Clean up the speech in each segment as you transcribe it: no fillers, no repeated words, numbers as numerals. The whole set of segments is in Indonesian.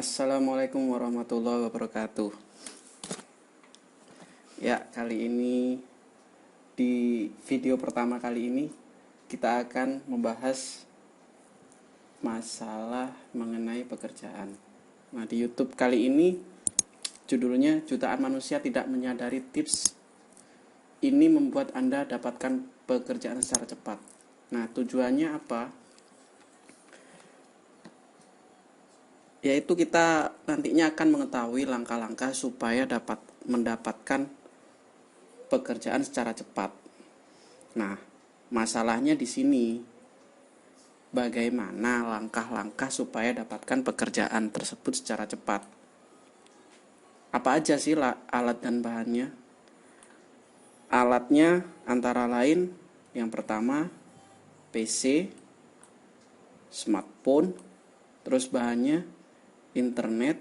Assalamualaikum warahmatullahi wabarakatuh. Ya, kali ini di video pertama kali ini kita akan membahas masalah mengenai pekerjaan. Nah, di YouTube kali ini judulnya Jutaan Manusia Tidak Menyadari Tips Ini Membuat Anda Dapatkan Pekerjaan Secara Cepat. Nah, tujuannya apa? Yaitu kita nantinya akan mengetahui langkah-langkah supaya dapat mendapatkan pekerjaan secara cepat. Nah, masalahnya di sini bagaimana langkah-langkah supaya dapatkan pekerjaan tersebut secara cepat. Apa aja sih alat dan bahannya? Alatnya antara lain yang pertama PC, smartphone, terus bahannya internet,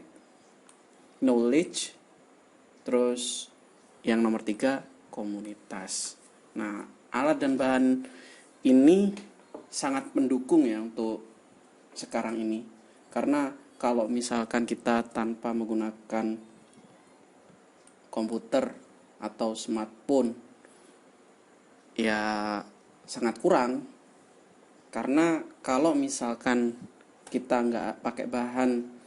knowledge, terus yang nomor 3 komunitas. Nah, alat dan bahan ini sangat mendukung ya untuk sekarang ini, karena kalau misalkan kita tanpa menggunakan komputer atau smartphone ya sangat kurang, karena kalau misalkan kita nggak pakai bahan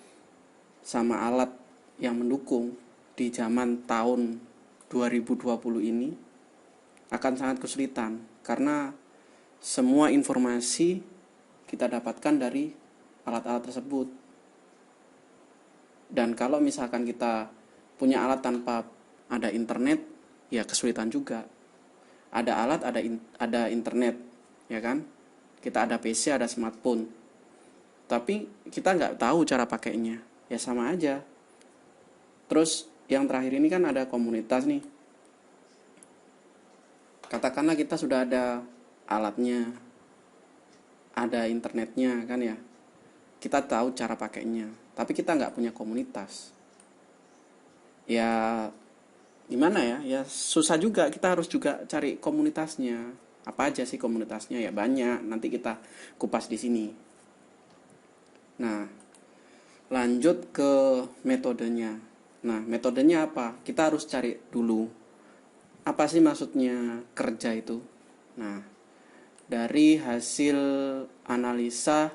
sama alat yang mendukung di zaman tahun 2020 ini akan sangat kesulitan, karena semua informasi kita dapatkan dari alat-alat tersebut. Dan kalau misalkan kita punya alat tanpa ada internet, ya kesulitan juga. Ada alat, ada internet, ya kan? Kita ada PC, ada smartphone, tapi kita nggak tahu cara pakainya, ya sama aja. Terus yang terakhir ini kan ada komunitas nih. Katakanlah kita sudah ada alatnya, ada internetnya kan ya. Kita tahu cara pakainya, tapi kita nggak punya komunitas. Ya gimana ya? Ya susah juga, kita harus juga cari komunitasnya. Apa aja sih komunitasnya? Ya banyak, nanti kita kupas di sini. Nah, lanjut ke metodenya. Nah, metodenya apa? Kita harus cari dulu apa sih maksudnya kerja itu. Nah, dari hasil analisa,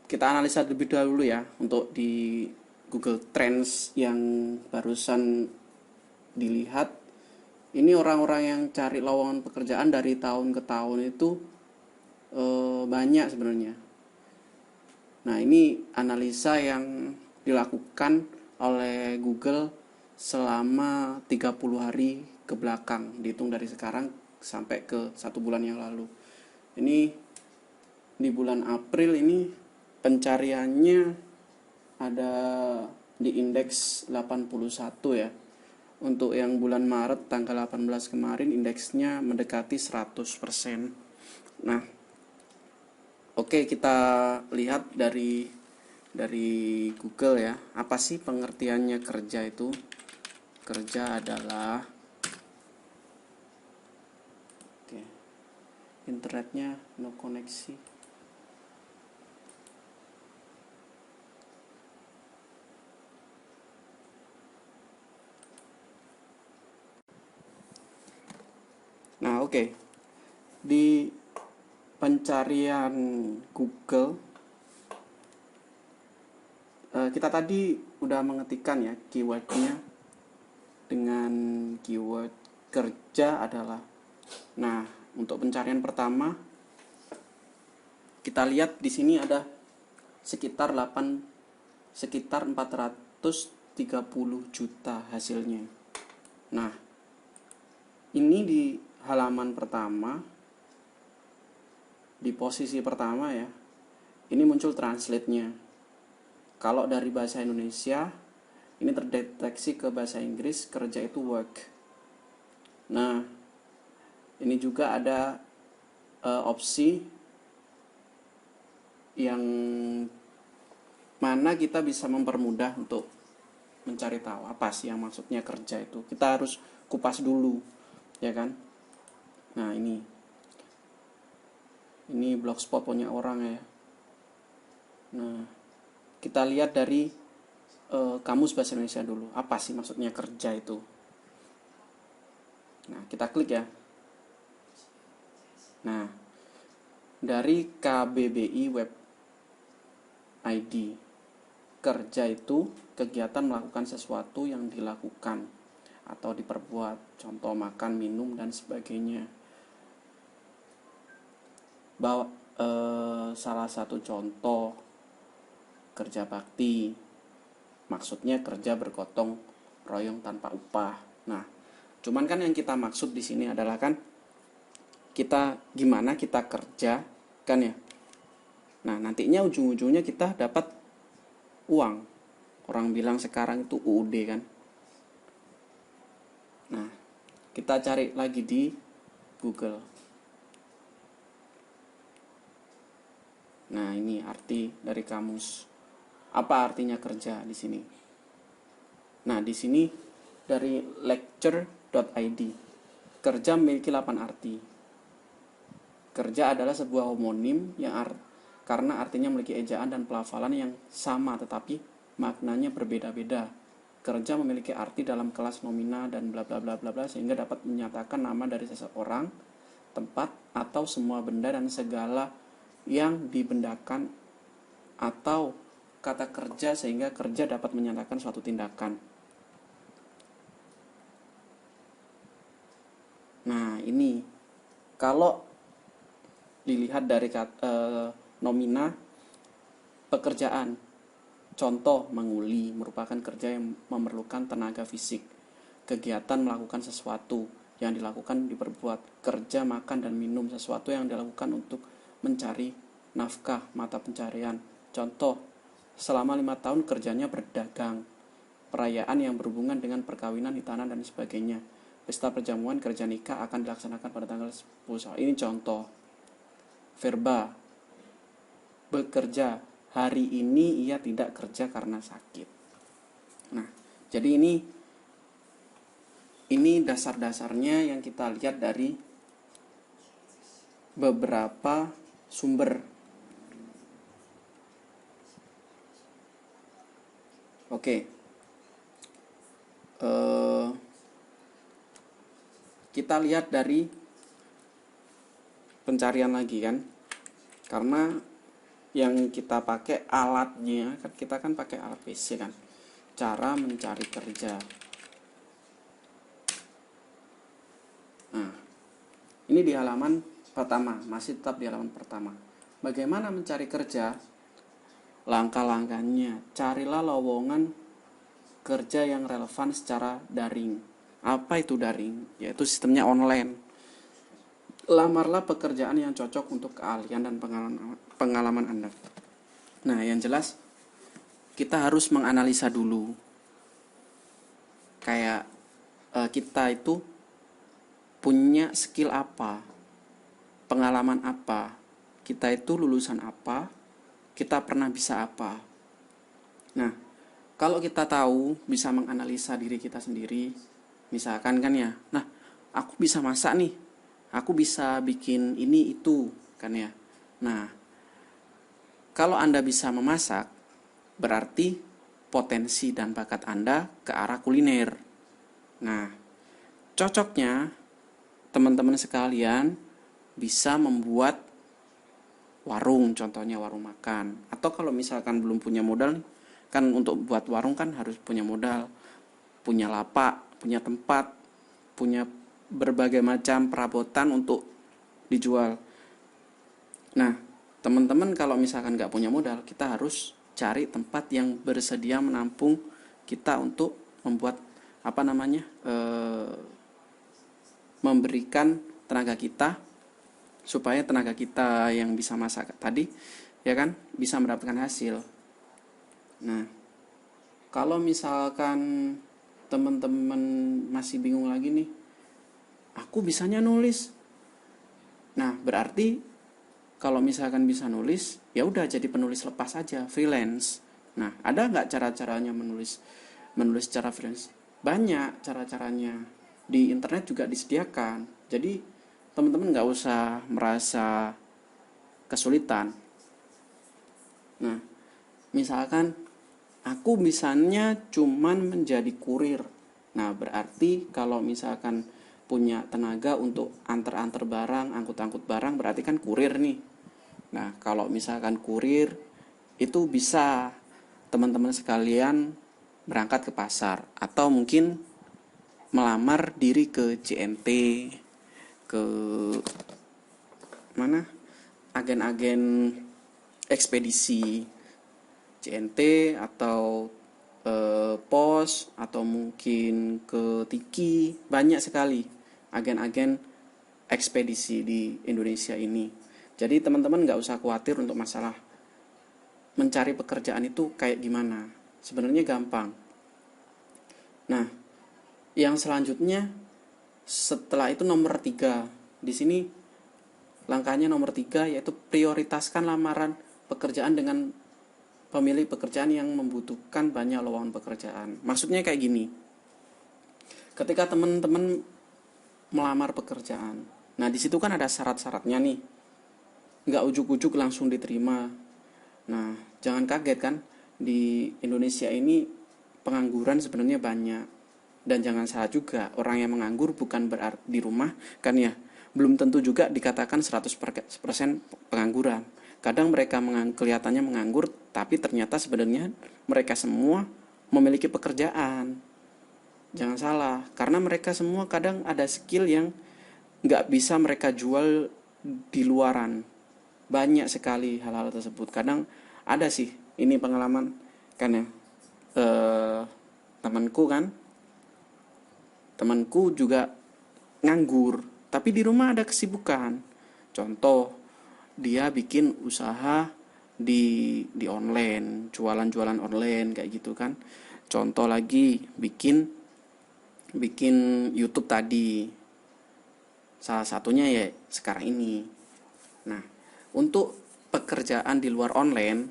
kita analisa lebih dahulu ya, untuk di Google Trends yang barusan dilihat. Ini orang-orang yang cari lowongan pekerjaan dari tahun ke tahun itu banyak sebenarnya. Nah, ini analisa yang dilakukan oleh Google selama 30 hari ke belakang, dihitung dari sekarang sampai ke 1 bulan yang lalu. Ini di bulan April ini pencariannya ada di indeks 81 ya. Untuk yang bulan Maret tanggal 18 kemarin indeksnya mendekati 100%. Nah, oke, kita lihat dari Google ya. Apa sih pengertiannya kerja itu? Kerja adalah, oke, internetnya no koneksi. Nah, oke. Di pencarian Google, kita tadi udah mengetikkan ya keywordnya dengan keyword kerja adalah. Nah, untuk pencarian pertama kita lihat di sini ada sekitar 430 juta hasilnya. Nah, ini di halaman pertama, di posisi pertama ya, ini muncul translate-nya. Kalau dari bahasa Indonesia, ini terdeteksi ke bahasa Inggris, kerja itu work. Nah, ini juga ada opsi yang mana kita bisa mempermudah untuk mencari tahu apa sih yang maksudnya kerja itu. Kita harus kupas dulu, ya kan? Nah, ini blogspot punya orang ya. Nah, kita lihat dari kamus bahasa Indonesia dulu. Apa sih maksudnya kerja itu? Nah, kita klik ya. Nah, dari KBBI Web ID, kerja itu kegiatan melakukan sesuatu yang dilakukan atau diperbuat, contoh makan, minum, dan sebagainya. Salah satu contoh kerja bakti, maksudnya kerja bergotong royong tanpa upah. Nah, cuman kan yang kita maksud di sini adalah kan kita gimana kita kerja kan ya. Nah, nantinya ujung-ujungnya kita dapat uang. Orang bilang sekarang itu UUD kan. Nah, kita cari lagi di Google. Nah, ini arti dari kamus. Apa artinya kerja di sini? Nah, di sini dari lecture.id. Kerja memiliki 8 arti. Kerja adalah sebuah homonim yang karena artinya memiliki ejaan dan pelafalan yang sama tetapi maknanya berbeda-beda. Kerja memiliki arti dalam kelas nomina dan bla bla bla bla bla sehingga dapat menyatakan nama dari seseorang, tempat atau semua benda dan segala yang dibendakan, atau kata kerja sehingga kerja dapat menyatakan suatu tindakan. Nah, ini kalau dilihat dari nomina pekerjaan, contoh menguli merupakan kerja yang memerlukan tenaga fisik. Kegiatan melakukan sesuatu yang dilakukan diperbuat. Kerja makan dan minum sesuatu yang dilakukan untuk mencari nafkah, mata pencarian. Contoh, selama 5 tahun kerjanya berdagang. Perayaan yang berhubungan dengan perkawinan, hitanan, dan sebagainya. Pesta perjamuan, kerja nikah akan dilaksanakan pada tanggal 10. Ini contoh. Verba, bekerja. Hari ini ia tidak kerja karena sakit. Nah, jadi ini dasar-dasarnya yang kita lihat dari beberapa sumber. Oke. Kita lihat dari pencarian lagi kan. Karena yang kita pakai alatnya kan, kita kan pakai alat PC kan. Cara mencari kerja. Nah, ini di halaman pertama, masih tetap di halaman pertama. Bagaimana mencari kerja? Langkah-langkahnya, carilah lowongan kerja yang relevan secara daring. Apa itu daring? Yaitu sistemnya online. Lamarlah pekerjaan yang cocok untuk keahlian dan pengalaman Anda. Nah, yang jelas kita harus menganalisa dulu. Kayak kita itu punya skill apa, pengalaman apa, kita itu lulusan apa, kita pernah bisa apa. Nah, kalau kita tahu, bisa menganalisa diri kita sendiri, misalkan kan ya, nah aku bisa masak nih, aku bisa bikin ini itu kan ya. Nah, kalau Anda bisa memasak, berarti potensi dan bakat Anda ke arah kuliner. Nah, cocoknya teman-teman sekalian bisa membuat warung, contohnya warung makan. Atau kalau misalkan belum punya modal, kan untuk buat warung kan harus punya modal, punya lapak, punya tempat, punya berbagai macam perabotan untuk dijual. Nah, teman-teman kalau misalkan nggak punya modal, kita harus cari tempat yang bersedia menampung kita untuk membuat memberikan tenaga kita, supaya tenaga kita yang bisa masak tadi ya kan bisa mendapatkan hasil. Nah, kalau misalkan teman-teman masih bingung lagi nih, aku bisanya nulis. Nah, berarti kalau misalkan bisa nulis, ya udah jadi penulis lepas aja, freelance. Nah, ada nggak cara-caranya menulis secara freelance? Banyak cara-caranya. Di internet juga disediakan. Jadi teman-teman nggak usah merasa kesulitan. Nah, misalkan aku misalnya cuman menjadi kurir. Nah, berarti kalau misalkan punya tenaga untuk antar-antar barang, angkut-angkut barang, berarti kan kurir nih. Nah, kalau misalkan kurir, itu bisa teman-teman sekalian berangkat ke pasar. Atau mungkin melamar diri ke JNT, ke mana? Agen-agen ekspedisi JNT atau pos atau mungkin ke Tiki, banyak sekali agen-agen ekspedisi di Indonesia ini. Jadi teman-teman nggak usah khawatir untuk masalah mencari pekerjaan itu kayak gimana. Sebenarnya gampang. Nah, yang selanjutnya setelah itu nomor 3. Di sini langkahnya nomor 3 yaitu prioritaskan lamaran pekerjaan dengan pemilih pekerjaan yang membutuhkan banyak lowongan pekerjaan. Maksudnya kayak gini. Ketika teman-teman melamar pekerjaan, nah di situ kan ada syarat-syaratnya nih. Nggak ujuk-ujuk langsung diterima. Nah, jangan kaget kan, di Indonesia ini pengangguran sebenarnya banyak. Dan jangan salah juga, orang yang menganggur bukan berarti di rumah kan ya. Belum tentu juga dikatakan 100% pengangguran. Kadang mereka kelihatannya menganggur, tapi ternyata sebenarnya mereka semua memiliki pekerjaan. Jangan salah, karena mereka semua kadang ada skill yang nggak bisa mereka jual di luaran. Banyak sekali hal-hal tersebut. Kadang ada sih, ini pengalaman kan ya, temanku juga nganggur, tapi di rumah ada kesibukan. Contoh, dia bikin usaha di online, jualan-jualan online kayak gitu kan. Contoh lagi bikin YouTube tadi. Salah satunya ya sekarang ini. Nah, untuk pekerjaan di luar online,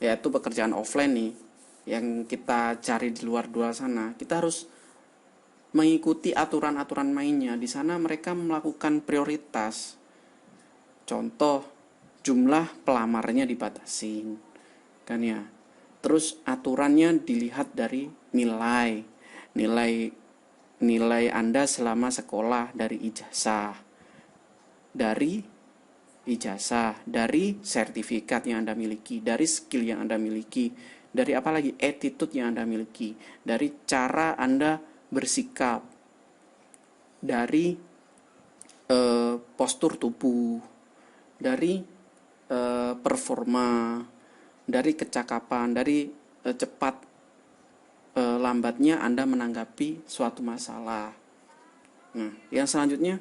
yaitu pekerjaan offline nih, yang kita cari di luar sana, kita harus mengikuti aturan-aturan mainnya. Di sana mereka melakukan prioritas. Contoh, jumlah pelamarnya dibatasi, kan ya. Terus aturannya dilihat dari nilai Anda selama sekolah, dari sertifikat yang Anda miliki, dari skill yang Anda miliki, dari apalagi attitude yang Anda miliki, dari cara Anda bersikap, dari postur tubuh, dari performa, dari kecakapan, dari cepat lambatnya Anda menanggapi suatu masalah. Nah, yang selanjutnya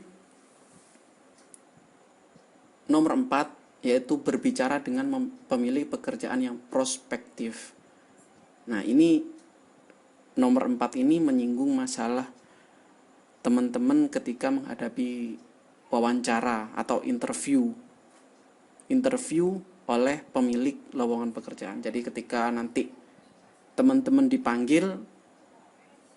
nomor 4 yaitu berbicara dengan pemilih pekerjaan yang prospektif. Nah, ini nomor 4 ini menyinggung masalah teman-teman ketika menghadapi wawancara atau interview oleh pemilik lowongan pekerjaan. Jadi ketika nanti teman-teman dipanggil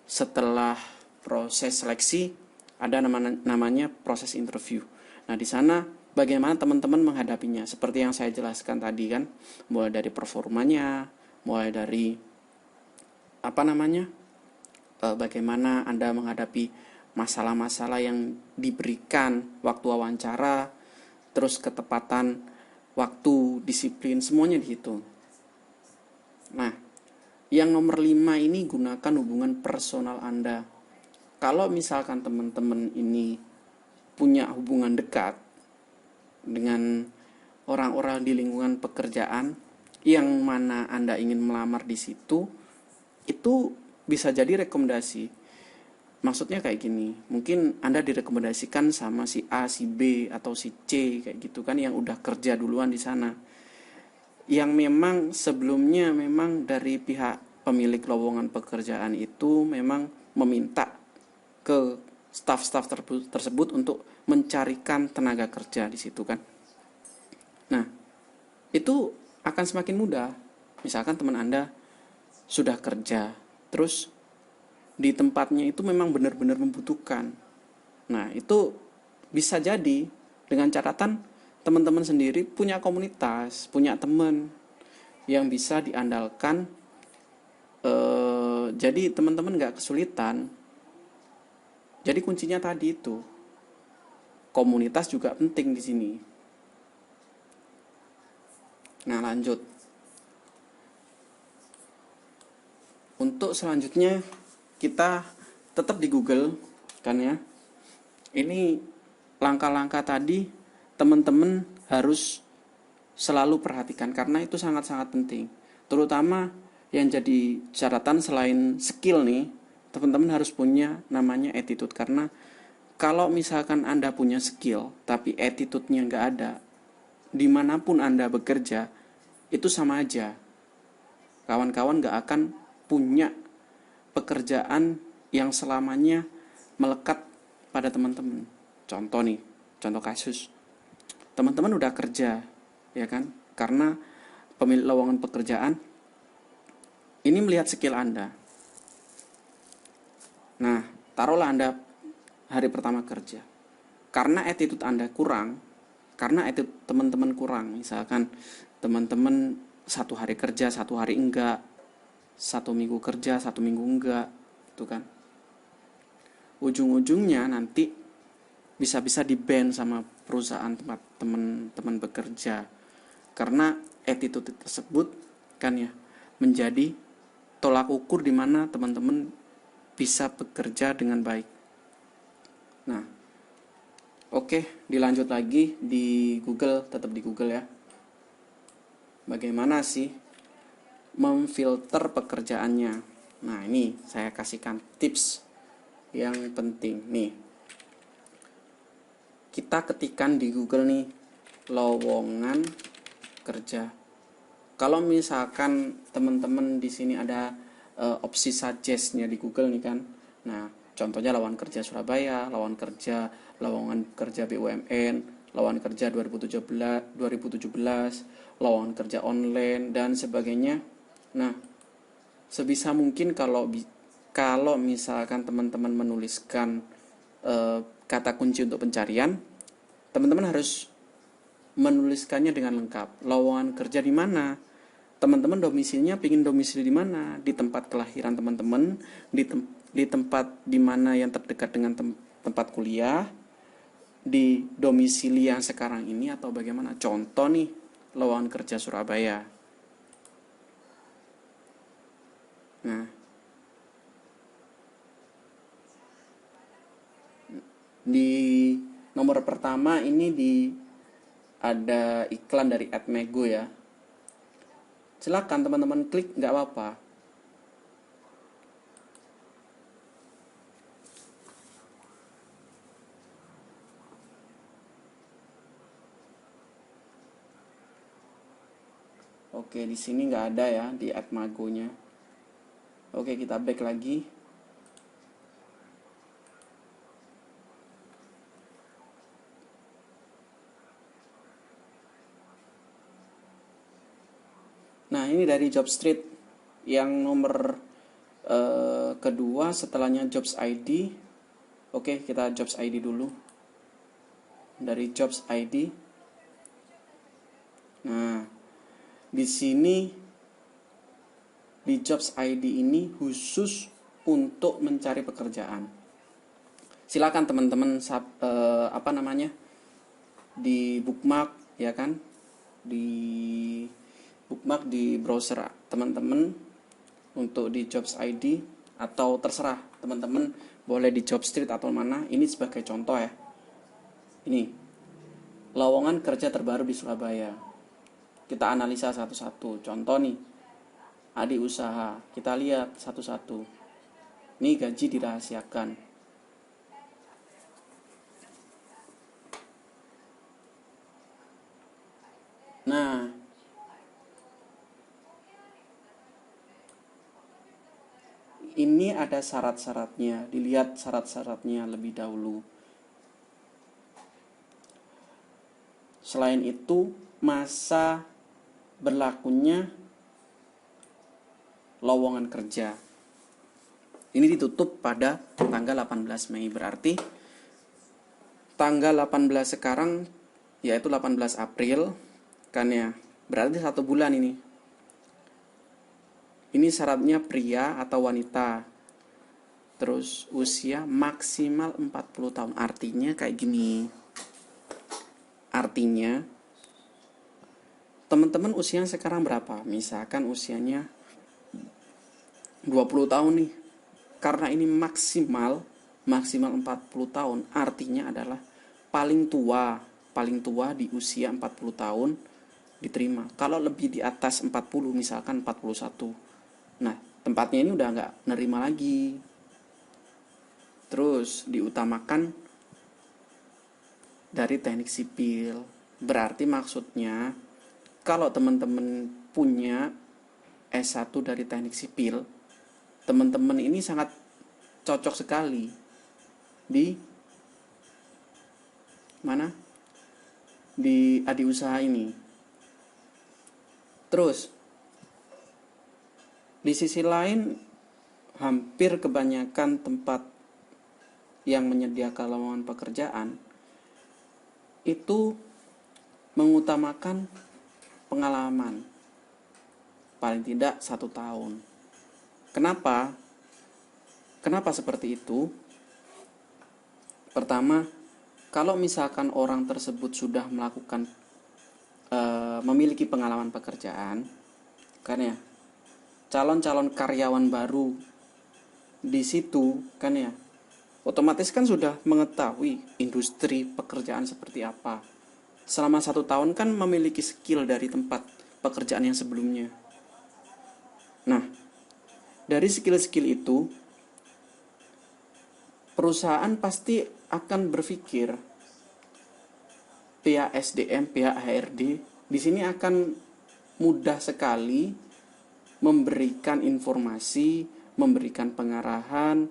setelah proses seleksi, ada namanya proses interview. Nah, di sana bagaimana teman-teman menghadapinya? Seperti yang saya jelaskan tadi kan, mulai dari performanya, mulai dari bagaimana Anda menghadapi masalah-masalah yang diberikan waktu wawancara, terus ketepatan waktu, disiplin, semuanya dihitung. Nah, yang nomor 5 ini gunakan hubungan personal Anda. Kalau misalkan teman-teman ini punya hubungan dekat dengan orang-orang di lingkungan pekerjaan yang mana Anda ingin melamar di situ, itu bisa jadi rekomendasi. Maksudnya kayak gini, mungkin Anda direkomendasikan sama si A, si B, atau si C kayak gitu kan, yang udah kerja duluan di sana, yang memang sebelumnya memang dari pihak pemilik lowongan pekerjaan itu memang meminta ke staf-staf tersebut untuk mencarikan tenaga kerja di situ kan. Nah, itu akan semakin mudah. Misalkan teman Anda sudah kerja, terus di tempatnya itu memang benar-benar membutuhkan. Nah, itu bisa jadi dengan catatan teman-teman sendiri punya komunitas, punya teman yang bisa diandalkan Jadi teman-teman nggak kesulitan. Jadi kuncinya tadi itu, komunitas juga penting di sini. Nah, lanjut. Untuk selanjutnya kita tetap di Google kan ya. Ini langkah-langkah tadi teman-teman harus selalu perhatikan karena itu sangat-sangat penting. Terutama yang jadi catatan selain skill nih, teman-teman harus punya namanya attitude. Karena kalau misalkan Anda punya skill tapi attitude-nya nggak ada, dimanapun Anda bekerja itu sama aja. Kawan-kawan nggak akan punya pekerjaan yang selamanya melekat pada teman-teman. Contoh nih, contoh kasus. Teman-teman udah kerja, ya kan? Karena pemilik lowongan pekerjaan ini melihat skill Anda. Nah, taruhlah Anda hari pertama kerja. Karena attitude Anda kurang, karena attitude teman-teman kurang, misalkan teman-teman 1 hari kerja, 1 hari enggak, 1 minggu kerja, 1 minggu enggak, itu kan. Ujung-ujungnya nanti bisa-bisa di-ban sama perusahaan tempat teman-teman bekerja. Karena attitude tersebut kan ya menjadi tolak ukur di mana teman-teman bisa bekerja dengan baik. Nah, oke, dilanjut lagi di Google, tetap di Google ya. Bagaimana sih memfilter pekerjaannya? Nah, ini saya kasihkan tips yang penting nih. Kita ketikkan di Google nih lowongan kerja. Kalau misalkan teman-teman di sini ada opsi suggest-nya di Google nih kan. Nah, contohnya lowongan kerja Surabaya, lowongan kerja BUMN, lowongan kerja 2017, lowongan kerja online dan sebagainya. Nah, sebisa mungkin kalau misalkan teman-teman menuliskan kata kunci untuk pencarian, teman-teman harus menuliskannya dengan lengkap. Lowongan kerja di mana? Teman-teman domisilinya pingin domisili di mana? Di tempat kelahiran teman-teman, di tempat di mana yang terdekat dengan tempat kuliah, di domisili yang sekarang ini atau bagaimana? Contoh nih, lowongan kerja Surabaya. Nah, di nomor pertama ini ada iklan dari @mego ya. Silakan teman-teman klik, nggak apa-apa. Oke, di sini nggak ada ya di @magonya. Oke, kita back lagi. Nah, ini dari Jobstreet yang nomor kedua, setelahnya Jobs ID. Oke, kita Jobs ID dulu. Dari Jobs ID. Nah, di sini di Jobs ID ini khusus untuk mencari pekerjaan. Silakan teman-teman di bookmark ya kan, di bookmark di browser teman-teman untuk di Jobs ID, atau terserah teman-teman boleh di Jobstreet atau mana. Ini sebagai contoh ya. Ini lowongan kerja terbaru di Surabaya. Kita analisa satu-satu. Contoh nih, adik usaha. Kita lihat satu-satu. Ini gaji dirahasiakan. Nah, ini ada syarat-syaratnya. Dilihat syarat-syaratnya lebih dahulu. Selain itu, masa berlakunya lowongan kerja ini ditutup pada tanggal 18 Mei. Berarti tanggal 18 sekarang, yaitu 18 April kan ya. Berarti 1 bulan ini Ini syaratnya pria atau wanita. Terus usia maksimal 40 tahun. Artinya kayak gini. Artinya teman-teman usianya sekarang berapa? Misalkan usianya 20 tahun nih. Karena ini maksimal 40 tahun, artinya adalah paling tua di usia 40 tahun diterima. Kalau lebih di atas 40, misalkan 41. Nah, tempatnya ini udah nggak nerima lagi. Terus diutamakan dari teknik sipil. Berarti maksudnya kalau teman-teman punya S1 dari teknik sipil, teman-teman ini sangat cocok sekali di mana? Di adi usaha ini. Terus di sisi lain, hampir kebanyakan tempat yang menyediakan lowongan pekerjaan itu mengutamakan pengalaman paling tidak 1 tahun. Kenapa? Kenapa seperti itu? Pertama, kalau misalkan orang tersebut sudah melakukan memiliki pengalaman pekerjaan, kan ya, calon-calon karyawan baru di situ, kan ya, otomatis kan sudah mengetahui industri pekerjaan seperti apa. Selama 1 tahun kan memiliki skill dari tempat pekerjaan yang sebelumnya. Nah, dari skill-skill itu, perusahaan pasti akan berpikir, pihak SDM, pihak HRD di sini akan mudah sekali memberikan informasi, memberikan pengarahan,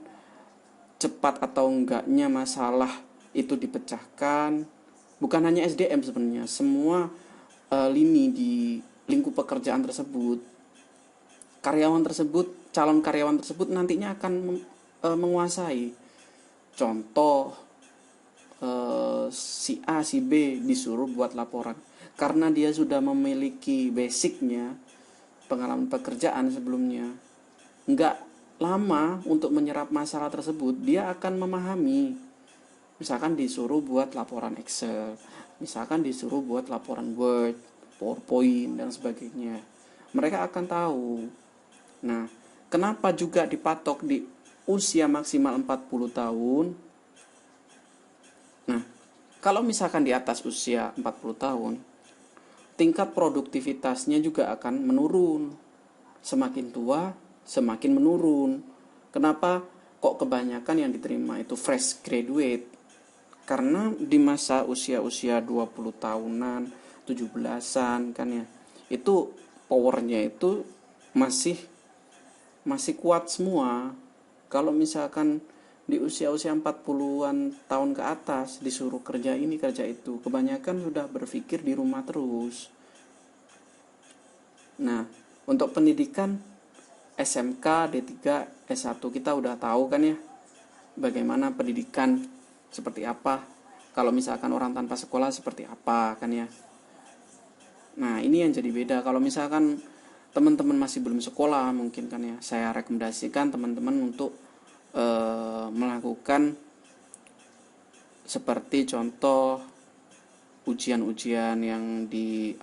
cepat atau enggaknya masalah itu dipecahkan. Bukan hanya SDM sebenarnya, semua lini di lingkup pekerjaan tersebut. Karyawan tersebut, calon karyawan tersebut nantinya akan menguasai. Contoh, si A, si B disuruh buat laporan. Karena dia sudah memiliki basicnya, pengalaman pekerjaan sebelumnya, nggak lama untuk menyerap masalah tersebut, dia akan memahami. Misalkan disuruh buat laporan Excel, misalkan disuruh buat laporan Word, PowerPoint, dan sebagainya. Mereka akan tahu. Nah, kenapa juga dipatok di usia maksimal 40 tahun? Nah, kalau misalkan di atas usia 40 tahun, tingkat produktivitasnya juga akan menurun. Semakin tua, semakin menurun. Kenapa kok kebanyakan yang diterima itu fresh graduate? Karena di masa usia-usia 20 tahunan, 17-an kan ya, itu powernya itu masih kuat semua. Kalau misalkan di usia-usia 40-an tahun ke atas disuruh kerja ini kerja itu, kebanyakan sudah berpikir di rumah terus. Nah, untuk pendidikan SMK, D3, S1 kita udah tahu kan ya bagaimana pendidikan seperti apa. Kalau misalkan orang tanpa sekolah seperti apa kan ya. Nah, ini yang jadi beda. Kalau misalkan teman-teman masih belum sekolah mungkin kan ya, saya rekomendasikan teman-teman untuk melakukan seperti contoh ujian-ujian yang di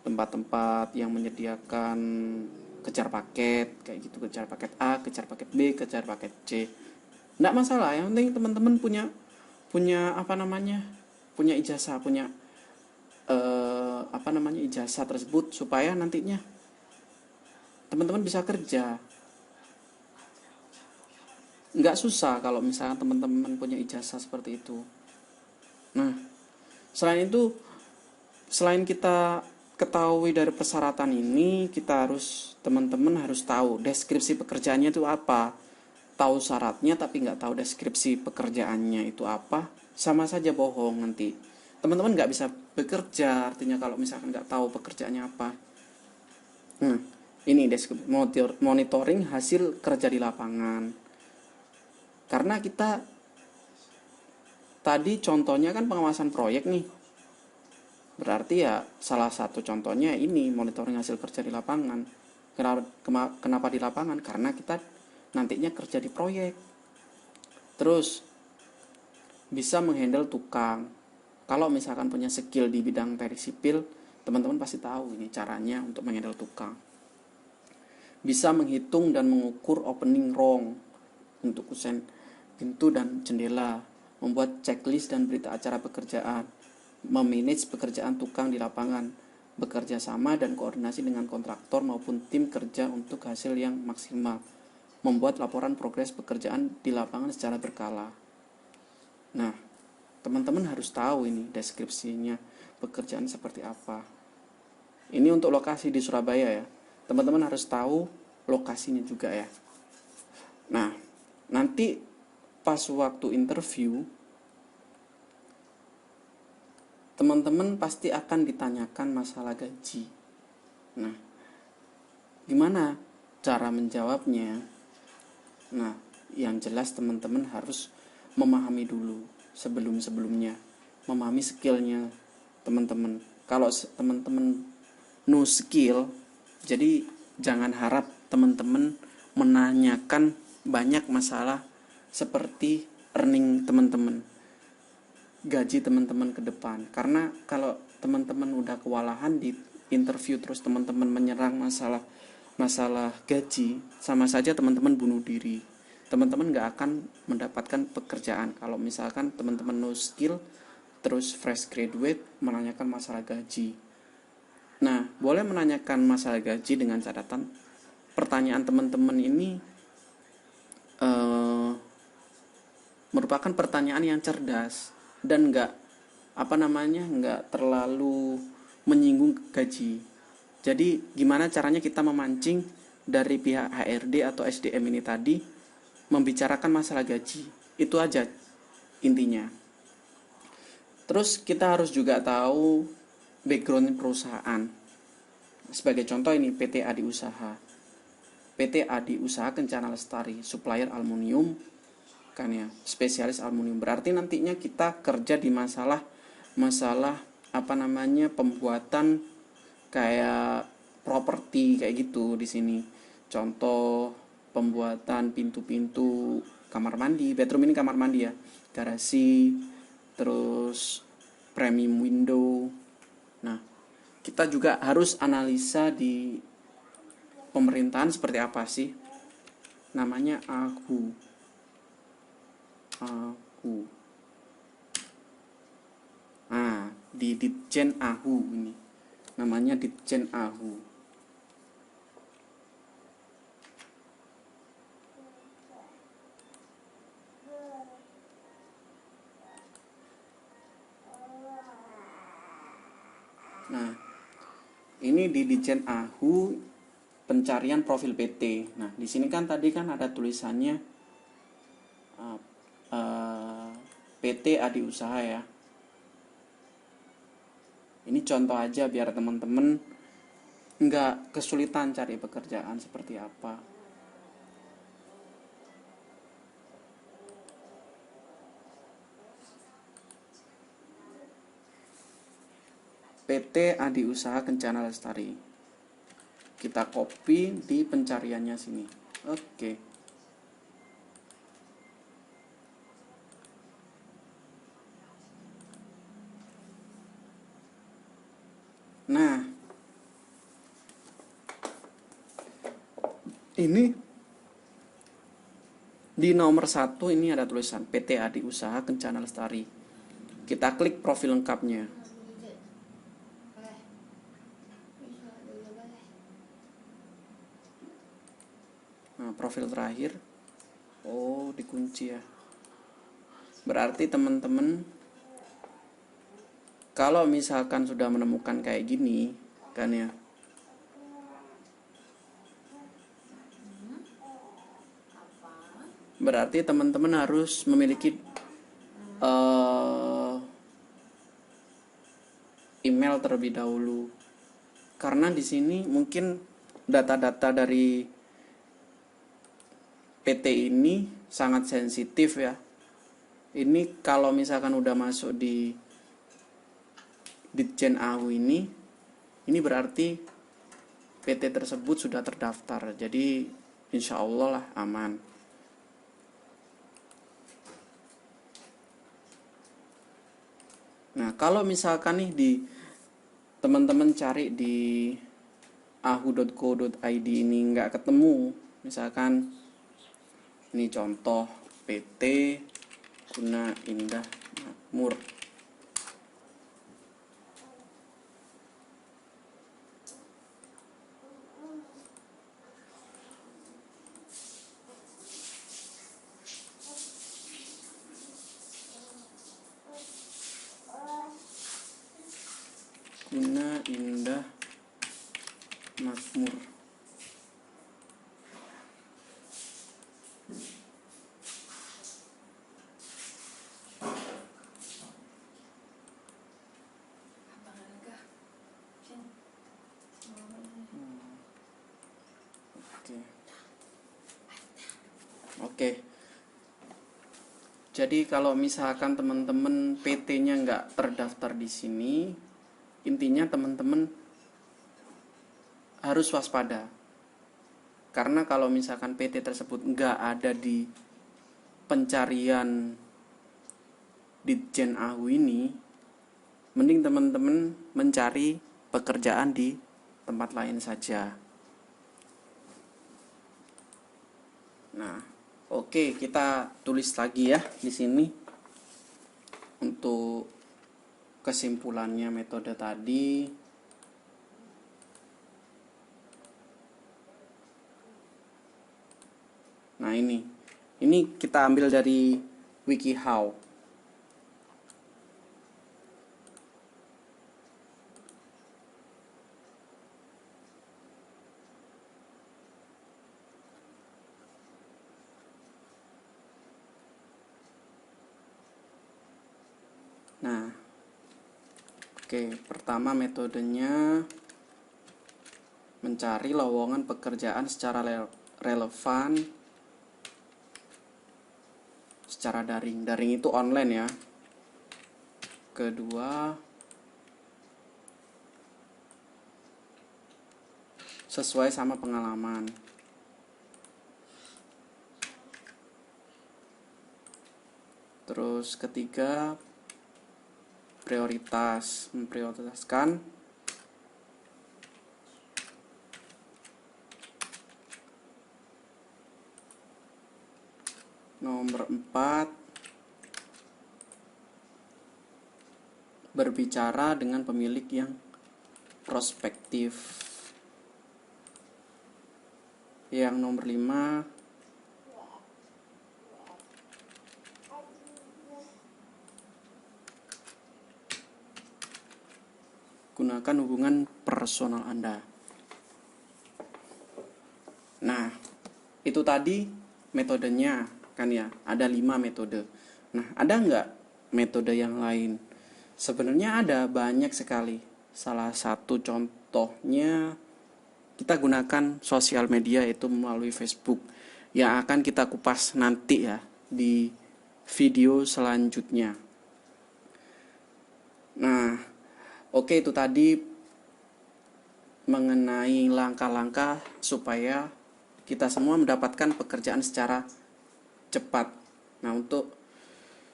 tempat-tempat yang menyediakan kejar paket kayak gitu, kejar paket A, kejar paket B, kejar paket C. Nggak masalah, yang penting teman-teman punya punya ijazah, punya ijazah tersebut supaya nantinya teman-teman bisa kerja. Nggak susah kalau misalnya teman-teman punya ijazah seperti itu. Nah, selain kita ketahui dari persyaratan ini, teman-teman harus tahu deskripsi pekerjaannya itu apa. Tahu syaratnya tapi nggak tahu deskripsi pekerjaannya itu apa, sama saja bohong nanti. Teman-teman nggak bisa bekerja, artinya kalau misalkan nggak tahu pekerjaannya apa. Nah, ini deskripsi monitoring hasil kerja di lapangan. Karena kita tadi contohnya kan pengawasan proyek nih. Berarti ya salah satu contohnya ini monitoring hasil kerja di lapangan. Kenapa di lapangan? Karena kita nantinya kerja di proyek. Terus bisa menghandle tukang. Kalau misalkan punya skill di bidang teknik sipil, teman-teman pasti tahu ini caranya untuk menghandle tukang. Bisa menghitung dan mengukur opening rong untuk kusen pintu dan jendela, membuat checklist dan berita acara pekerjaan, memanage pekerjaan tukang di lapangan, bekerja sama dan koordinasi dengan kontraktor maupun tim kerja untuk hasil yang maksimal, membuat laporan progres pekerjaan di lapangan secara berkala. Nah, teman-teman harus tahu ini deskripsinya pekerjaan seperti apa. Ini untuk lokasi di Surabaya ya. Teman-teman harus tahu lokasinya juga ya. Nah, nanti pas waktu interview, teman-teman pasti akan ditanyakan masalah gaji. Nah, gimana cara menjawabnya? Nah, yang jelas teman-teman harus memahami dulu sebelum-sebelumnya, memahami skillnya teman-teman. Kalau teman-teman no skill, jadi jangan harap teman-teman menanyakan banyak masalah seperti earning teman-teman, gaji teman-teman ke depan. Karena kalau teman-teman udah kewalahan di interview terus teman-teman menyerang masalah gaji, sama saja teman-teman bunuh diri. Teman-teman gak akan mendapatkan pekerjaan kalau misalkan teman-teman no skill terus fresh graduate menanyakan masalah gaji. Nah, boleh menanyakan masalah gaji dengan catatan pertanyaan teman-teman ini merupakan pertanyaan yang cerdas dan nggak terlalu menyinggung gaji. Jadi gimana caranya kita memancing dari pihak HRD atau SDM ini tadi membicarakan masalah gaji, itu aja intinya. Terus kita harus juga tahu background perusahaan. Sebagai contoh ini PT Adi Usaha. PT Adi Usaha Kencana Lestari, supplier aluminium kan ya, spesialis aluminium. Berarti nantinya kita kerja di masalah pembuatan kayak properti kayak gitu di sini. Contoh pembuatan pintu-pintu kamar mandi, bedroom ini kamar mandi ya, garasi, terus premium window. Nah, kita juga harus analisa di pemerintahan seperti apa sih. Namanya AHU. Di Ditjen AHU ini. Namanya Ditjen AHU. Nah, ini di Ditjen AHU pencarian profil PT. Nah, di sini kan tadi kan ada tulisannya PT Adi Usaha ya. Ini contoh aja biar teman-teman nggak kesulitan cari pekerjaan seperti apa. PT Adi Usaha Kencana Lestari. Kita copy di pencariannya sini. Oke. Nah, ini di nomor 1 ini ada tulisan PT Adi Usaha Kencana Lestari. Kita klik profil lengkapnya. Nah, profil terakhir. Oh, dikunci ya. Berarti teman-teman kalau misalkan sudah menemukan kayak gini kan ya, berarti teman-teman harus memiliki email terlebih dahulu. Karena di sini mungkin data-data dari PT ini sangat sensitif ya. Ini kalau misalkan udah masuk di Ditjen AHU ini berarti PT tersebut sudah terdaftar. Jadi insya Allah lah aman. Nah, kalau misalkan nih teman-teman cari di ahu.co.id ini nggak ketemu, misalkan ini contoh PT Guna Indah Makmur. Guna Indah Makmur. Oke. Jadi kalau misalkan teman-teman PT-nya nggak terdaftar di sini, intinya teman-teman harus waspada. Karena kalau misalkan PT tersebut nggak ada di pencarian Ditjen Ahu ini, mending teman-teman mencari pekerjaan di tempat lain saja. Nah, oke, kita tulis lagi ya di sini untuk kesimpulannya metode tadi. Nah, ini kita ambil dari WikiHow. Nah, oke, pertama metodenya mencari lowongan pekerjaan secara relevan secara daring. Daring itu online ya. Kedua, sesuai sama pengalaman. Terus ketiga, memprioritaskan nomor 4, berbicara dengan pemilik yang prospektif. Yang nomor 5, gunakan hubungan personal Anda. Nah, itu tadi metodenya kan ya, ada 5 metode. Nah, ada nggak metode yang lain? Sebenarnya ada banyak sekali. Salah satu contohnya kita gunakan sosial media, itu melalui Facebook, yang akan kita kupas nanti ya di video selanjutnya. Nah, oke, itu tadi mengenai langkah-langkah supaya kita semua mendapatkan pekerjaan secara cepat. Nah, untuk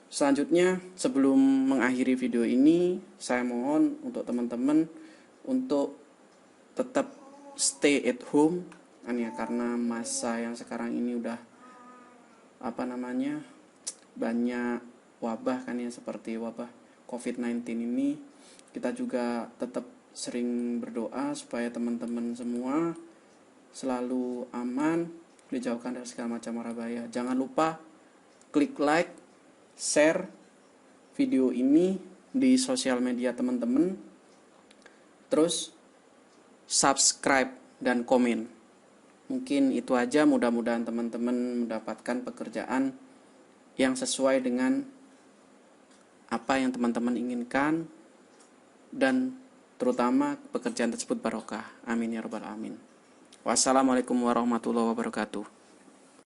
selanjutnya, sebelum mengakhiri video ini, saya mohon untuk teman-teman untuk tetap stay at home kan ya, karena masa yang sekarang ini udah banyak wabah kan ya, seperti wabah COVID-19 ini. Kita juga tetap sering berdoa supaya teman-teman semua selalu aman, dijauhkan dari segala macam mara bahaya. Jangan lupa klik like, share video ini di sosial media teman-teman, terus subscribe dan komen. Mungkin itu aja, mudah-mudahan teman-teman mendapatkan pekerjaan yang sesuai dengan apa yang teman-teman inginkan, dan terutama pekerjaan tersebut barokah. Amin ya rabbal alamin. Wassalamualaikum warahmatullahi wabarakatuh.